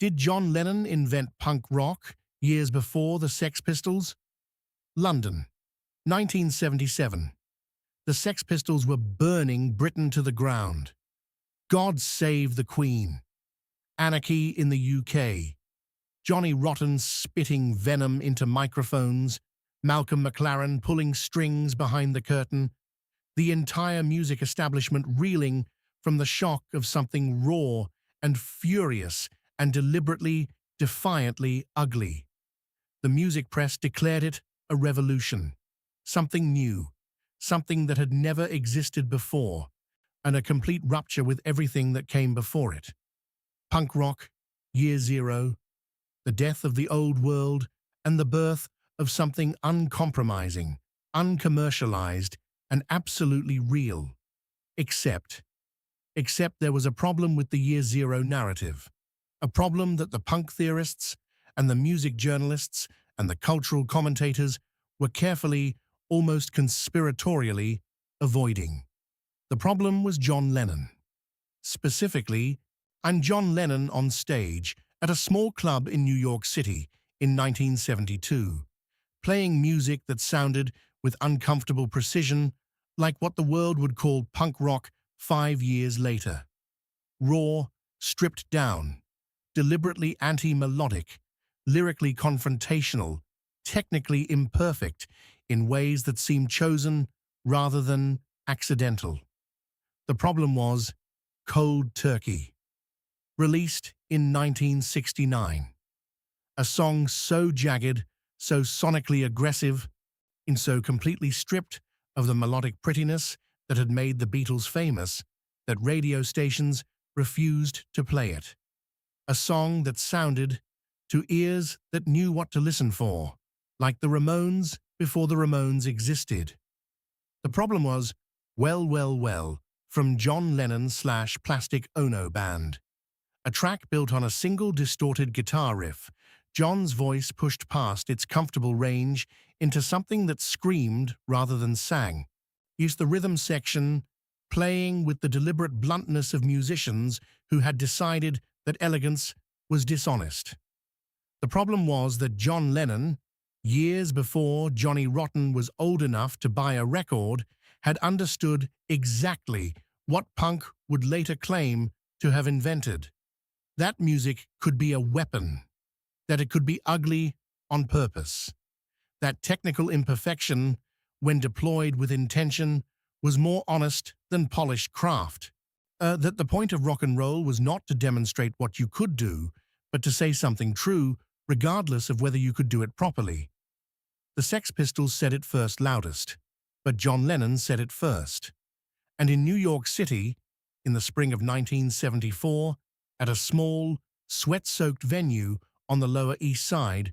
Did John Lennon invent punk rock years before the Sex Pistols? London, 1977. The Sex Pistols were burning Britain to the ground. God Save the Queen. Anarchy in the UK. Johnny Rotten spitting venom into microphones. Malcolm McLaren pulling strings behind the curtain. The entire music establishment reeling from the shock of something raw and furious and deliberately, defiantly ugly. The music press declared it a revolution, something new, something that had never existed before, and a complete rupture with everything that came before it. Punk rock, year zero, the death of the old world, and the birth of something uncompromising, uncommercialized, and absolutely real. Except there was a problem with the year zero narrative. A problem that the punk theorists and the music journalists and the cultural commentators were carefully, almost conspiratorially, avoiding. The problem was John Lennon. Specifically, I'm John Lennon on stage at a small club in New York City in 1972, playing music that sounded with uncomfortable precision like what the world would call punk rock 5 years later. Raw, stripped down, deliberately anti-melodic, lyrically confrontational, technically imperfect in ways that seemed chosen rather than accidental. The problem was Cold Turkey, released in 1969. A song so jagged, so sonically aggressive, and so completely stripped of the melodic prettiness that had made the Beatles famous that radio stations refused to play it. A song that sounded, to ears that knew what to listen for, like the Ramones before the Ramones existed. The problem was, well, from John Lennon/Plastic Ono Band. A track built on a single distorted guitar riff, John's voice pushed past its comfortable range into something that screamed rather than sang. Used the rhythm section, playing with the deliberate bluntness of musicians who had decided that elegance was dishonest. The problem was that John Lennon, years before Johnny Rotten was old enough to buy a record, had understood exactly what punk would later claim to have invented. That music could be a weapon, that it could be ugly on purpose. That technical imperfection, when deployed with intention, was more honest than polished craft. That the point of rock and roll was not to demonstrate what you could do, but to say something true, regardless of whether you could do it properly. The Sex Pistols said it first loudest, but John Lennon said it first. And in New York City, in the spring of 1974, at a small, sweat-soaked venue on the Lower East Side,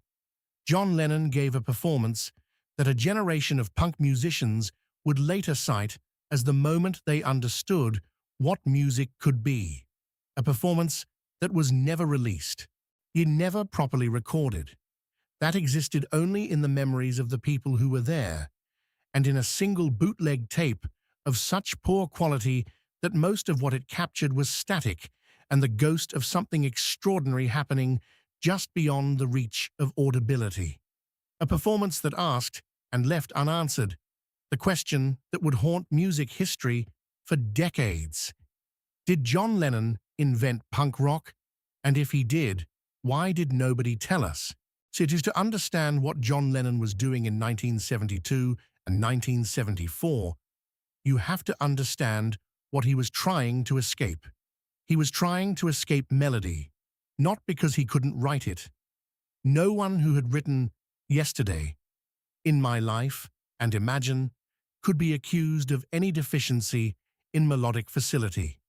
John Lennon gave a performance that a generation of punk musicians would later cite as the moment they understood what music could be. A performance that was never released, yet never properly recorded. That existed only in the memories of the people who were there, and in a single bootleg tape of such poor quality that most of what it captured was static and the ghost of something extraordinary happening just beyond the reach of audibility. A performance that asked, and left unanswered, the question that would haunt music history for decades. Did John Lennon invent punk rock? And if he did, why did nobody tell us? So it is to understand what John Lennon was doing in 1972 and 1974, you have to understand what he was trying to escape. He was trying to escape melody, not because he couldn't write it. No one who had written Yesterday, In My Life, and Imagine could be accused of any deficiency in melodic facility.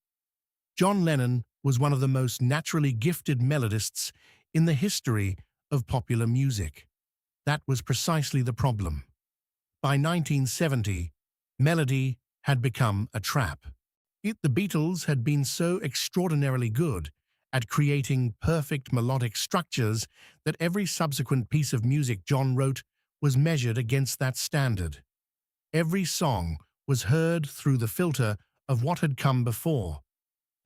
John Lennon was one of the most naturally gifted melodists in the history of popular music. That was precisely the problem. By 1970, melody had become a trap. The Beatles had been so extraordinarily good at creating perfect melodic structures that every subsequent piece of music John wrote was measured against that standard. Every song was heard through the filter of what had come before.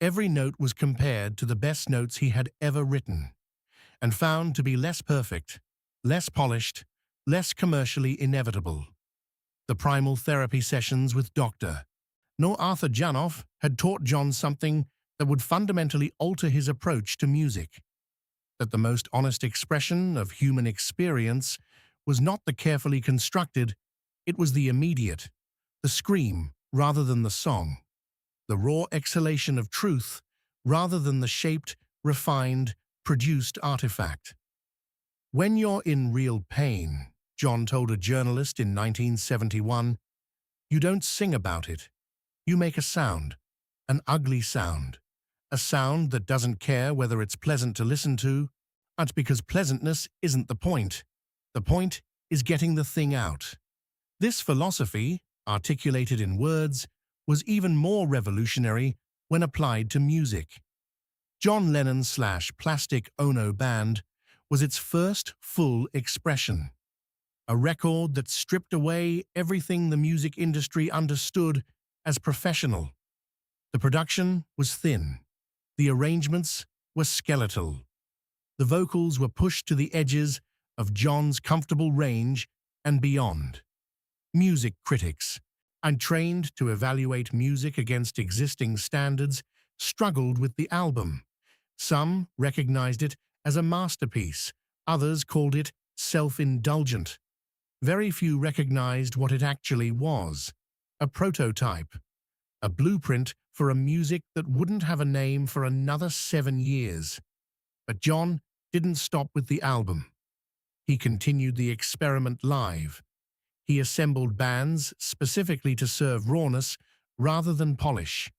Every note was compared to the best notes he had ever written. and found to be less perfect, less polished, less commercially inevitable. The primal therapy sessions with Dr. No Arthur Janoff had taught John something that would fundamentally alter his approach to music, that the most honest expression of human experience was not the carefully constructed, it was the immediate, the scream rather than the song, the raw exhalation of truth rather than the shaped, refined, produced artifact. When you're in real pain, John told a journalist in 1971, you don't sing about it. You make a sound, an ugly sound, a sound that doesn't care whether it's pleasant to listen to. That's because pleasantness isn't the point. The point is getting the thing out. This philosophy, articulated in words, was even more revolutionary when applied to music. John Lennon's Plastic Ono Band was its first full expression. A record that stripped away everything the music industry understood as professional. The production was thin. The arrangements were skeletal. The vocals were pushed to the edges of John's comfortable range and beyond. Music critics, untrained to evaluate music against existing standards, struggled with the album. Some recognized it as a masterpiece, others called it self-indulgent. Very few recognized what it actually was: a prototype, a blueprint for a music that wouldn't have a name for another 7 years. But John didn't stop with the album. He continued the experiment live. He assembled bands specifically to serve rawness rather than polish.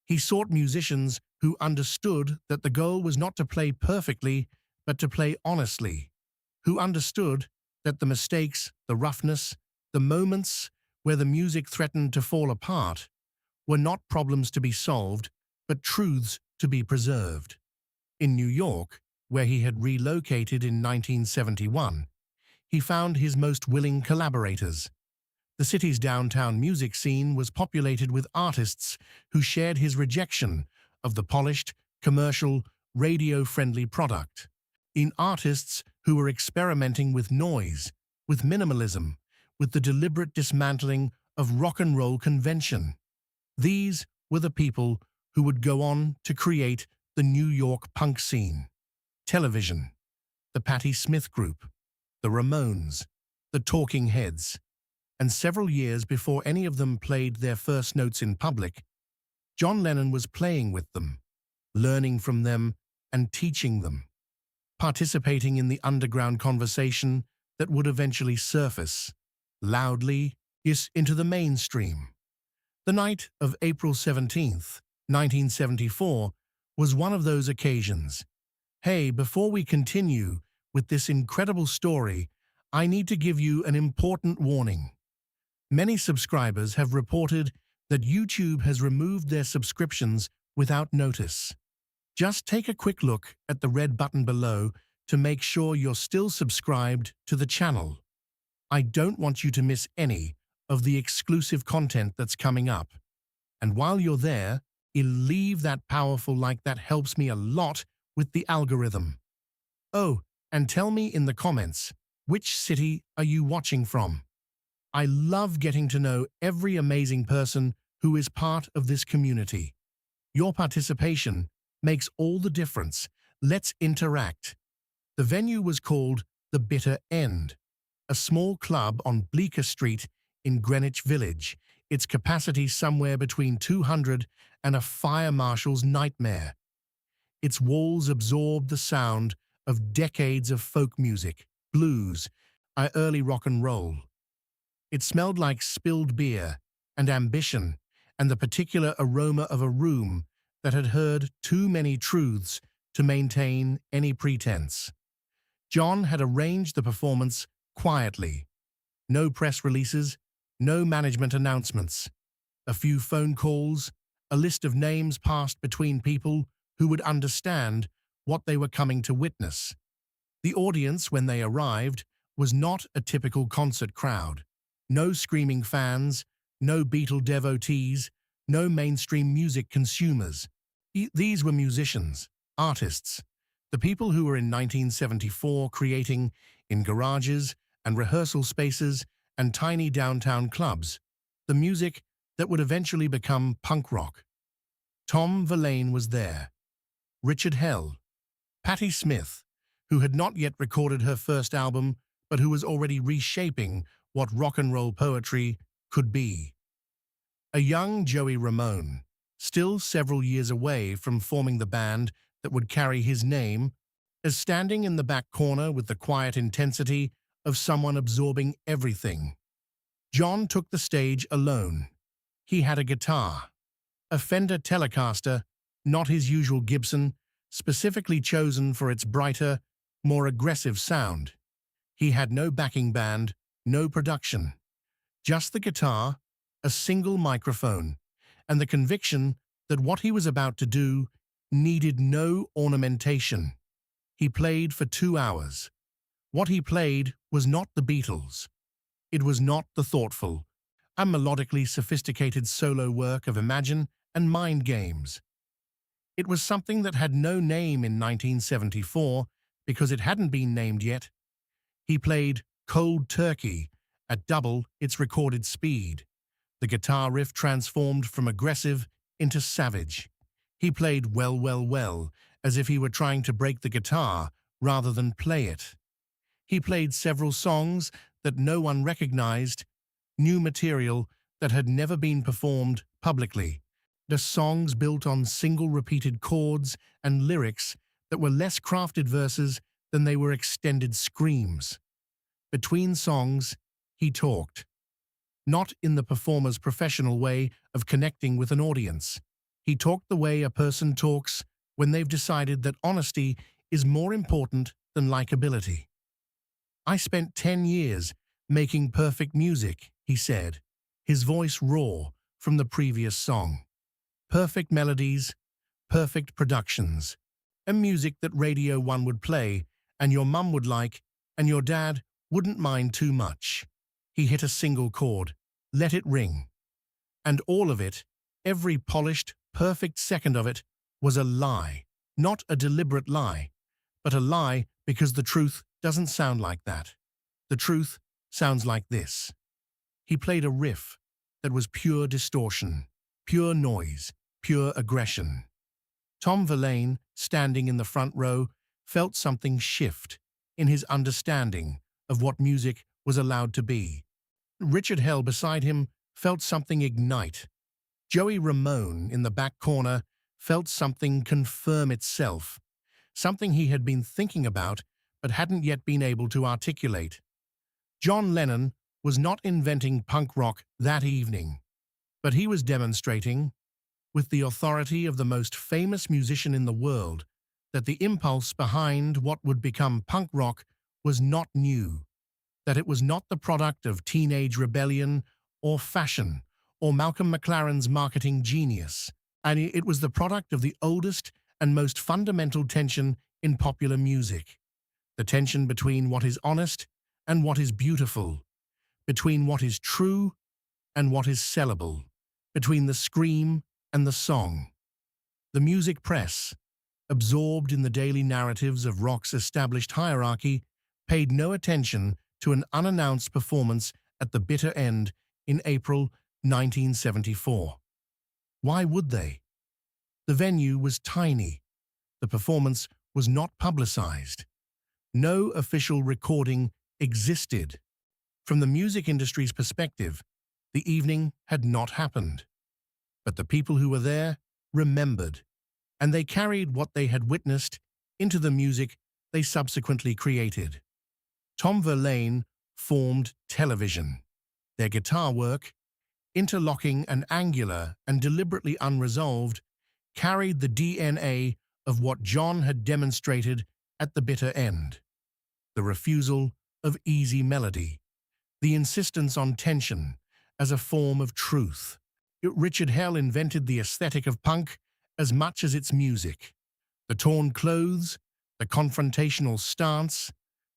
He sought musicians who understood that the goal was not to play perfectly, but to play honestly, who understood that the mistakes, the roughness, the moments where the music threatened to fall apart were not problems to be solved, but truths to be preserved. In New York, where he had relocated in 1971, he found his most willing collaborators. The city's downtown music scene was populated with artists who shared his rejection of the polished, commercial, radio-friendly product. In artists who were experimenting with noise, with minimalism, with the deliberate dismantling of rock and roll convention. These were the people who would go on to create the New York punk scene. Television, the Patti Smith Group, the Ramones, the Talking Heads, and several years before any of them played their first notes in public, John Lennon was playing with them, learning from them and teaching them, participating in the underground conversation that would eventually surface, loudly, into the mainstream. The night of April 17th, 1974, was one of those occasions. Hey, before we continue with this incredible story, I need to give you an important warning. Many subscribers have reported that YouTube has removed their subscriptions without notice. Just take a quick look at the red button below to make sure you're still subscribed to the channel. I don't want you to miss any of the exclusive content that's coming up. And while you're there, leave that powerful like. That helps me a lot with the algorithm. Oh, and tell me in the comments, which city are you watching from? I love getting to know every amazing person who is part of this community. Your participation makes all the difference. Let's interact. The venue was called The Bitter End, a small club on Bleecker Street in Greenwich Village, its capacity somewhere between 200 and a fire marshal's nightmare. Its walls absorbed the sound of decades of folk music, blues, early rock and roll. It smelled like spilled beer and ambition and the particular aroma of a room that had heard too many truths to maintain any pretense. John had arranged the performance quietly. No press releases, no management announcements. A few phone calls, a list of names passed between people who would understand what they were coming to witness. The audience, when they arrived, was not a typical concert crowd. No screaming fans, no Beatle devotees, no mainstream music consumers. These were musicians, artists, The people who were in 1974 creating in garages and rehearsal spaces and tiny downtown clubs, the music that would eventually become punk rock. Tom Verlaine was there, Richard Hell, Patti Smith, who had not yet recorded her first album but who was already reshaping what rock and roll poetry could be. A young Joey Ramone, still several years away from forming the band that would carry his name, is standing in the back corner with the quiet intensity of someone absorbing everything. John took the stage alone. He had a guitar, a Fender Telecaster, not his usual Gibson, specifically chosen for its brighter, more aggressive sound. He had no backing band, no production. Just the guitar, a single microphone, and the conviction that what he was about to do needed no ornamentation. He played for 2 hours. What he played was not the Beatles. It was not the thoughtful and melodically sophisticated solo work of Imagine and Mind Games. It was something that had no name in 1974 because it hadn't been named yet. He played Cold Turkey at double its recorded speed. The guitar riff transformed from aggressive into savage. He played Well, Well, Well, as if he were trying to break the guitar rather than play it. He played several songs that no one recognized, new material that had never been performed publicly. The songs built on single repeated chords and lyrics that were less crafted verses than they were extended screams. Between songs, he talked. Not in the performer's professional way of connecting with an audience. He talked the way a person talks when they've decided that honesty is more important than likability. I spent 10 years making perfect music, he said, his voice raw from the previous song. Perfect melodies, perfect productions, and music that Radio 1 would play, and your mum would like, and your dad wouldn't mind too much. He hit a single chord, let it ring. And all of it, every polished, perfect second of it, was a lie. Not a deliberate lie, but a lie because the truth doesn't sound like that. The truth sounds like this. He played a riff that was pure distortion, pure noise, pure aggression. Tom Verlaine, standing in the front row, felt something shift in his understanding of what music was allowed to be. Richard Hell beside him felt something ignite. Joey Ramone in the back corner felt something confirm itself, something he had been thinking about but hadn't yet been able to articulate. John Lennon was not inventing punk rock that evening, but he was demonstrating, with the authority of the most famous musician in the world, that the impulse behind what would become punk rock was not new, that it was not the product of teenage rebellion or fashion or Malcolm McLaren's marketing genius, and it was the product of the oldest and most fundamental tension in popular music, the tension between what is honest and what is beautiful, between what is true and what is sellable, between the scream and the song. The music press, absorbed in the daily narratives of rock's established hierarchy, paid no attention to an unannounced performance at the bitter end in April 1974. Why would they? The venue was tiny. The performance was not publicized. No official recording existed. From the music industry's perspective, the evening had not happened. But the people who were there remembered, and they carried what they had witnessed into the music they subsequently created. Tom Verlaine formed television. Their guitar work, interlocking and angular and deliberately unresolved, carried the DNA of what John had demonstrated at the bitter end. The refusal of easy melody, the insistence on tension as a form of truth. Richard Hell invented the aesthetic of punk as much as its music. The torn clothes, the confrontational stance,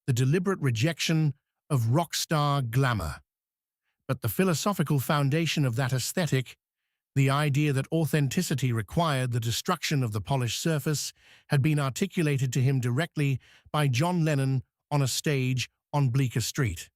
the deliberate rejection of rock star glamour. But the philosophical foundation of that aesthetic, The idea that authenticity required the destruction of the polished surface had been articulated to him directly by John Lennon on a stage on Bleecker Street.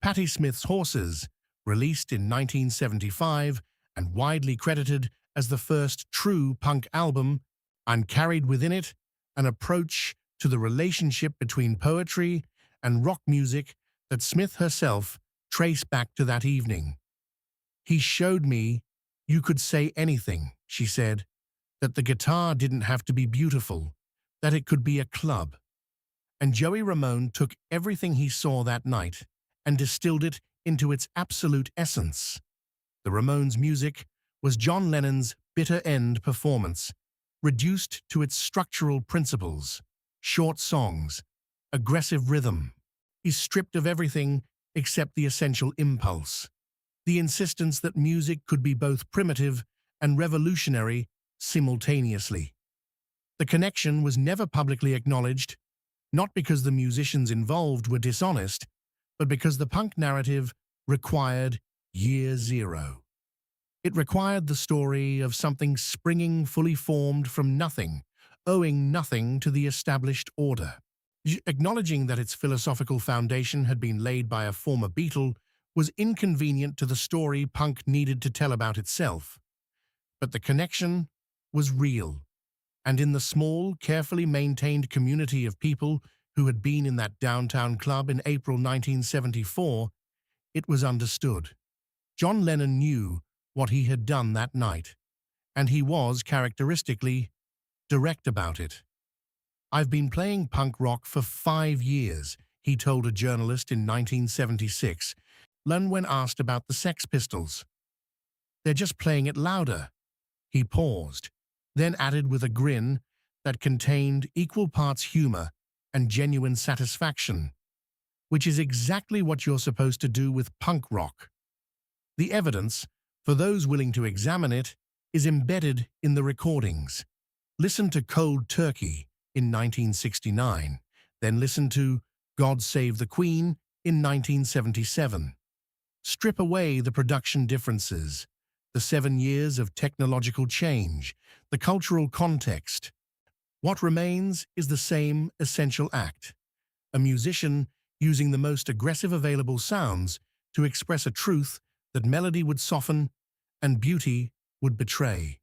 Patti Smith's Horses, released in 1975 and widely credited as the first true punk album, and carried within it an approach to the relationship between poetry and rock music that Smith herself traced back to that evening. "He showed me you could say anything," she said, "that the guitar didn't have to be beautiful, that it could be a club." And Joey Ramone took everything he saw that night and distilled it into its absolute essence. The Ramones' music was John Lennon's bitter end performance, reduced to its structural principles: short songs, aggressive rhythm. He's stripped of everything except the essential impulse, the insistence that music could be both primitive and revolutionary simultaneously. The connection was never publicly acknowledged, not because the musicians involved were dishonest, but because the punk narrative required year zero. It required the story of something springing fully formed from nothing, owing nothing to the established order. Acknowledging that its philosophical foundation had been laid by a former Beatle was inconvenient to the story punk needed to tell about itself. But the connection was real, and in the small, carefully maintained community of people who had been in that downtown club in April 1974, it was understood. John Lennon knew what he had done that night, and he was, characteristically, direct about it. "I've been playing punk rock for 5 years," he told a journalist in 1976, when asked about the Sex Pistols. "They're just playing it louder." He paused, then added with a grin that contained equal parts humor and genuine satisfaction, "which is exactly what you're supposed to do with punk rock." The evidence, for those willing to examine it, is embedded in the recordings. Listen to Cold Turkey in 1969, then listen to God Save the Queen in 1977. Strip away the production differences, the 7 years of technological change, the cultural context. What remains is the same essential act: a musician using the most aggressive available sounds to express a truth that melody would soften and beauty would betray.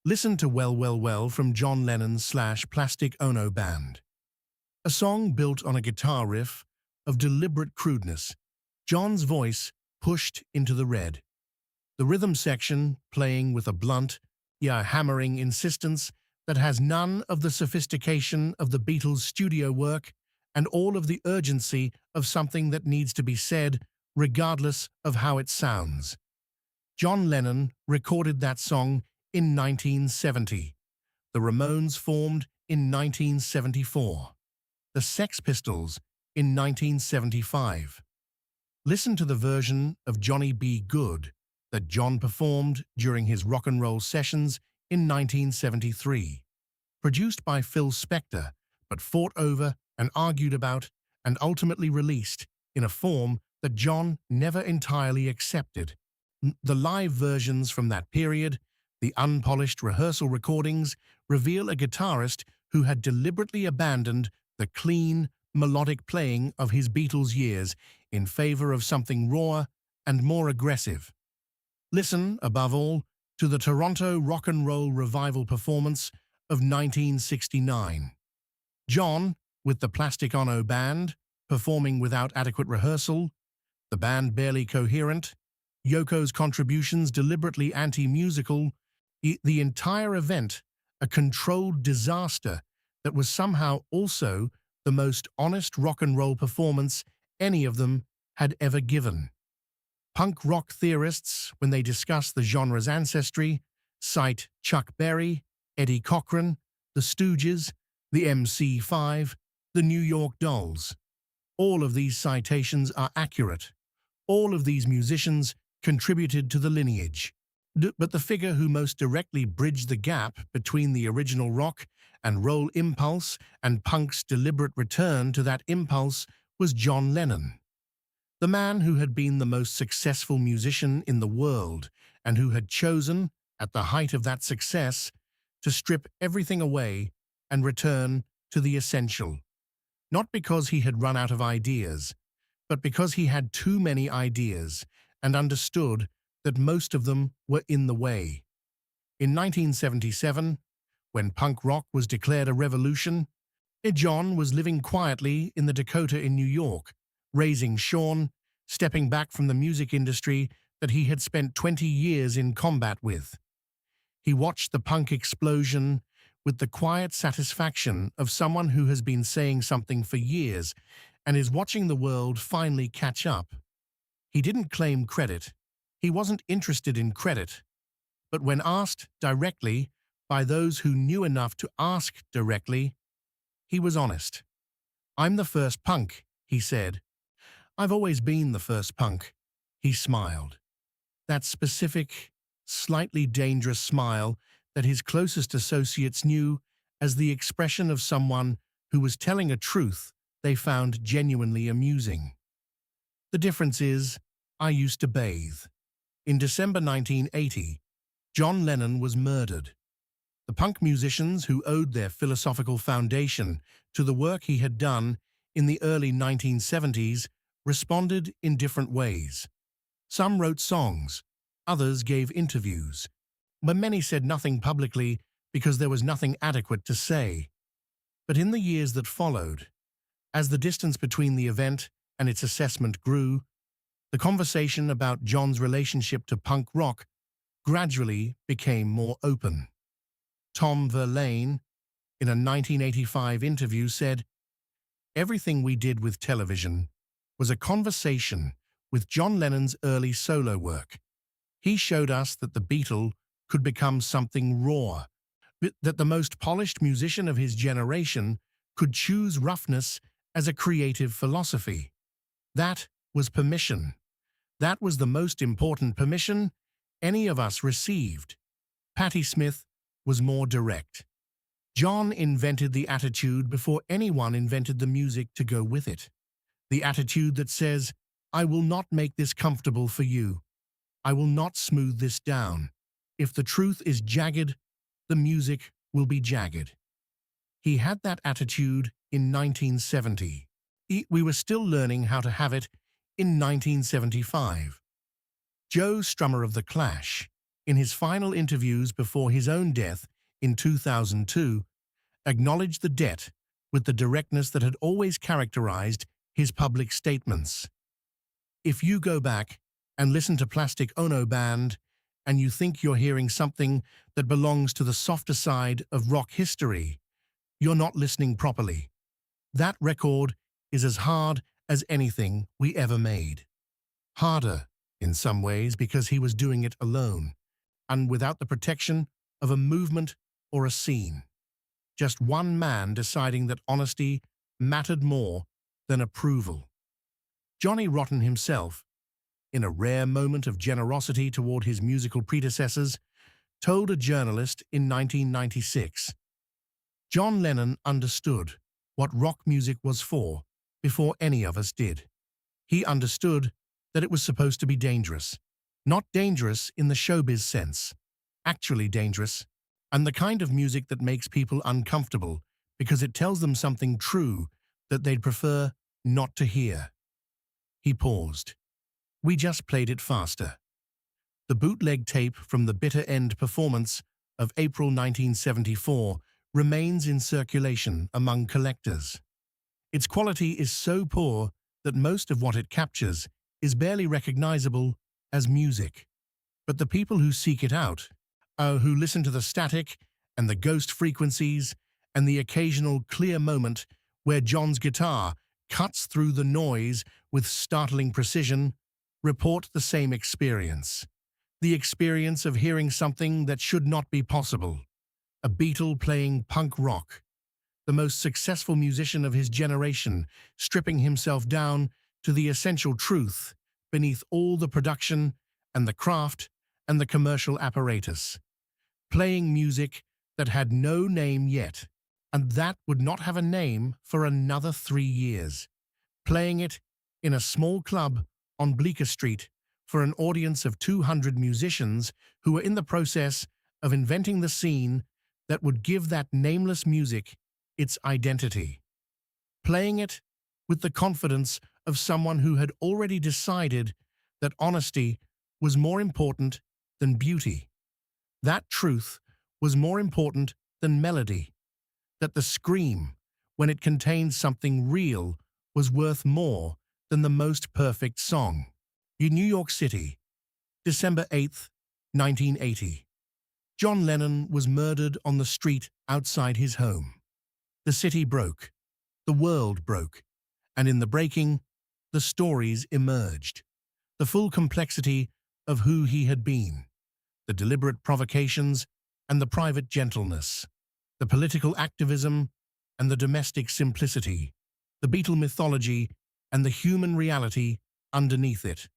Listen to Well, Well, Well from John Lennon's Plastic Ono Band. A song built on a guitar riff of deliberate crudeness, John's voice pushed into the red. The rhythm section playing with a blunt, hammering insistence that has none of the sophistication of the Beatles' studio work and all of the urgency of something that needs to be said regardless of how it sounds. John Lennon recorded that song in 1970. The Ramones formed in 1974. The Sex Pistols in 1975. Listen to the version of Johnny B. Good that John performed during his rock and roll sessions in 1973. Produced by Phil Spector, but fought over and argued about and ultimately released in a form that John never entirely accepted. The live versions from that period, the unpolished rehearsal recordings, reveal a guitarist who had deliberately abandoned the clean, melodic playing of his Beatles years in favor of something rawer and more aggressive. Listen, above all, to the Toronto Rock and Roll Revival performance of 1969. John, with the Plastic Ono Band, performing without adequate rehearsal, the band barely coherent, Yoko's contributions deliberately anti-musical, the entire event a controlled disaster that was somehow also the most honest rock and roll performance any of them had ever given. Punk rock theorists, when they discuss the genre's ancestry, cite Chuck Berry, Eddie Cochran, the Stooges, the MC5, the New York Dolls. All of these citations are accurate. All of these musicians contributed to the lineage. But the figure who most directly bridged the gap between the original rock and roll impulse and punk's deliberate return to that impulse was John Lennon. The man who had been the most successful musician in the world and who had chosen, at the height of that success, to strip everything away and return to the essential. Not because he had run out of ideas, but because he had too many ideas and understood that most of them were in the way. In 1977, when punk rock was declared a revolution, John was living quietly in the Dakota in New York, raising Sean, stepping back from the music industry that he had spent 20 years in combat with. He watched the punk explosion with the quiet satisfaction of someone who has been saying something for years and is watching the world finally catch up. He didn't claim credit. He wasn't interested in credit. But when asked directly by those who knew enough to ask directly, he was honest. "I'm the first punk," he said. "I've always been the first punk." He smiled. That specific, slightly dangerous smile that his closest associates knew as the expression of someone who was telling a truth they found genuinely amusing. The difference is, I used to bathe. In December 1980, John Lennon was murdered. The punk musicians who owed their philosophical foundation to the work he had done in the early 1970s responded in different ways. Some wrote songs, others gave interviews, but many said nothing publicly because there was nothing adequate to say. But in the years that followed, as the distance between the event and its assessment grew, the conversation about John's relationship to punk rock gradually became more open. Tom Verlaine, in a 1985 interview, said, "Everything we did with television was a conversation with John Lennon's early solo work. He showed us that the Beatle could become something raw, that the most polished musician of his generation could choose roughness as a creative philosophy. That was permission. That was the most important permission any of us received." Patti Smith was more direct. "John invented the attitude before anyone invented the music to go with it. The attitude that says, I will not make this comfortable for you. I will not smooth this down. If the truth is jagged, the music will be jagged." He had that attitude in 1970. We were still learning how to have it in 1975. Joe Strummer of The Clash, in his final interviews before his own death in 2002, acknowledged the debt with the directness that had always characterized his public statements. "If you go back and listen to Plastic Ono Band and you think you're hearing something that belongs to the softer side of rock history, you're not listening properly. That record is as hard as anything we ever made." Harder, in some ways, because he was doing it alone, and without the protection of a movement or a scene. Just one man deciding that honesty mattered more than approval. Johnny Rotten himself, in a rare moment of generosity toward his musical predecessors, told a journalist in 1996, "John Lennon understood what rock music was for before any of us did. He understood that it was supposed to be dangerous. Not dangerous in the showbiz sense, actually dangerous, and the kind of music that makes people uncomfortable because it tells them something true that they'd prefer not to hear." He paused. "We just played it faster." The bootleg tape from the Bitter End performance of April 1974 remains in circulation among collectors. Its quality is so poor that most of what it captures is barely recognizable as music. But the people who seek it out, who listen to the static and the ghost frequencies and the occasional clear moment where John's guitar cuts through the noise with startling precision, report the same experience. The experience of hearing something that should not be possible. A Beatle playing punk rock. The most successful musician of his generation, stripping himself down to the essential truth beneath all the production and the craft and the commercial apparatus. Playing music that had no name yet, and that would not have a name for another 3 years. Playing it in a small club on Bleecker Street for an audience of 200 musicians who were in the process of inventing the scene that would give that nameless music its identity. Playing it with the confidence of someone who had already decided that honesty was more important than beauty. That truth was more important than melody. That the scream, when it contained something real, was worth more than the most perfect song. In New York City, December 8th, 1980. John Lennon was murdered on the street outside his home. The city broke. The world broke. And in the breaking, the stories emerged. The full complexity of who he had been. The deliberate provocations and the private gentleness. The political activism and the domestic simplicity. The Beatle mythology and the human reality underneath it.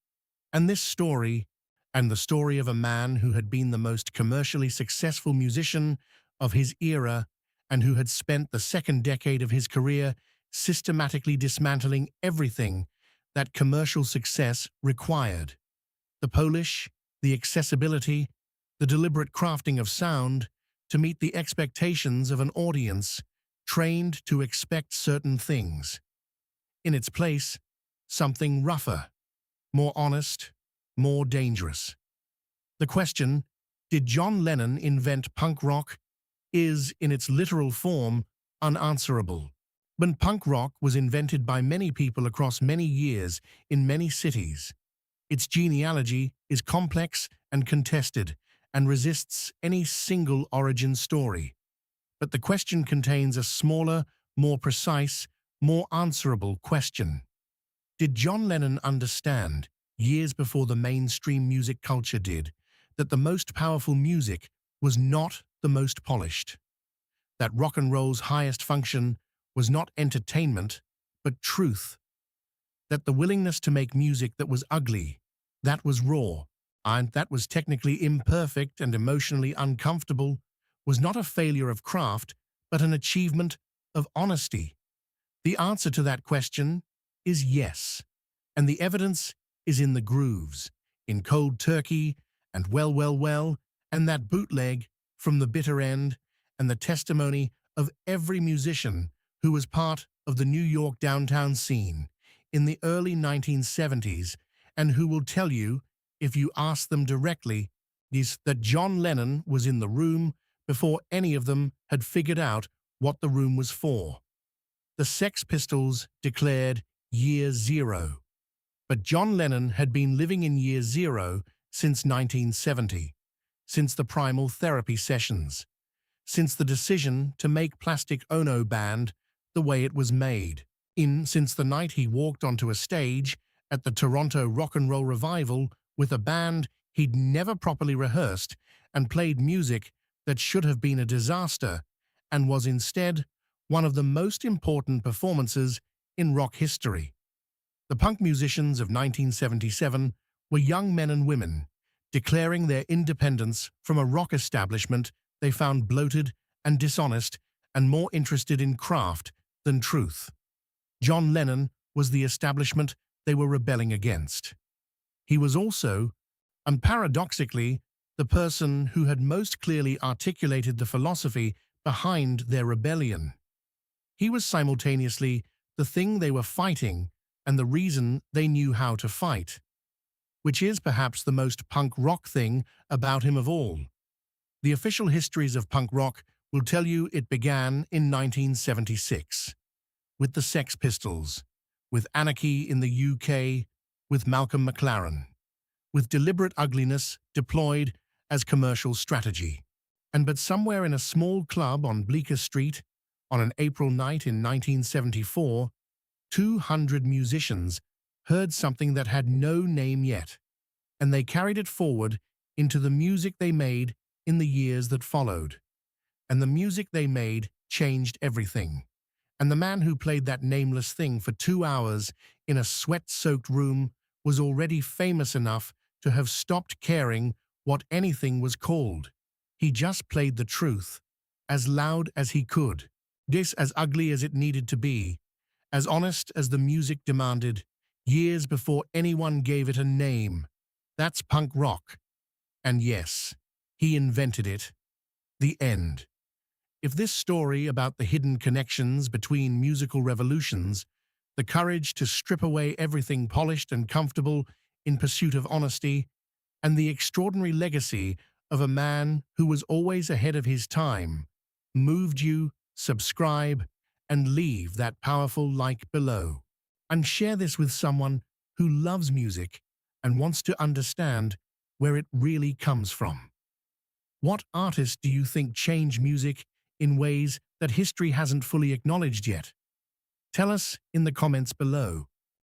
And this story, and the story of a man who had been the most commercially successful musician of his era and who had spent the second decade of his career systematically dismantling everything that commercial success required. The polish, the accessibility, the deliberate crafting of sound to meet the expectations of an audience trained to expect certain things. In its place, something rougher, more honest, more dangerous. The question, did John Lennon invent punk rock, is, in its literal form, unanswerable. When punk rock was invented by many people across many years in many cities, its genealogy is complex and contested and resists any single origin story. But the question contains a smaller, more precise, more answerable question. Did John Lennon understand, years before the mainstream music culture did, that the most powerful music was not the most polished? That rock and roll's highest function was not entertainment, but truth? That the willingness to make music that was ugly, that was raw, and that was technically imperfect and emotionally uncomfortable, was not a failure of craft, but an achievement of honesty? The answer to that question is yes, and the evidence is in the grooves, in Cold Turkey, and Well, and that bootleg from the bitter end, and the testimony of every musician who was part of the New York downtown scene in the early 1970s, and who will tell you, if you ask them directly, is that John Lennon was in the room before any of them had figured out what the room was for. The Sex Pistols declared Year Zero. But John Lennon had been living in Year Zero since 1970, since the Primal Therapy sessions, since the decision to make Plastic Ono Band the way it was made, since the night he walked onto a stage at the Toronto Rock and Roll Revival with a band he'd never properly rehearsed and played music that should have been a disaster and was instead one of the most important performances in rock history. The punk musicians of 1977 were young men and women, declaring their independence from a rock establishment they found bloated and dishonest and more interested in craft than truth. John Lennon was the establishment they were rebelling against. He was also, and paradoxically, the person who had most clearly articulated the philosophy behind their rebellion. He was simultaneously the thing they were fighting and the reason they knew how to fight, which is perhaps the most punk rock thing about him of all. The official histories of punk rock will tell you it began in 1976, with the Sex Pistols, with anarchy in the UK, with Malcolm McLaren, with deliberate ugliness deployed as commercial strategy. But somewhere in a small club on Bleecker Street, on an April night in 1974, 200 musicians heard something that had no name yet, and they carried it forward into the music they made in the years that followed. And the music they made changed everything. And the man who played that nameless thing for 2 hours in a sweat-soaked room was already famous enough to have stopped caring what anything was called. He just played the truth, as loud as he could, this as ugly as it needed to be, as honest as the music demanded, years before anyone gave it a name. That's punk rock. And yes, he invented it. The end. If this story about the hidden connections between musical revolutions, the courage to strip away everything polished and comfortable in pursuit of honesty, and the extraordinary legacy of a man who was always ahead of his time, moved you, subscribe, and leave that powerful like below. And share this with someone who loves music and wants to understand where it really comes from. What artists do you think change music in ways that history hasn't fully acknowledged yet? Tell us in the comments below.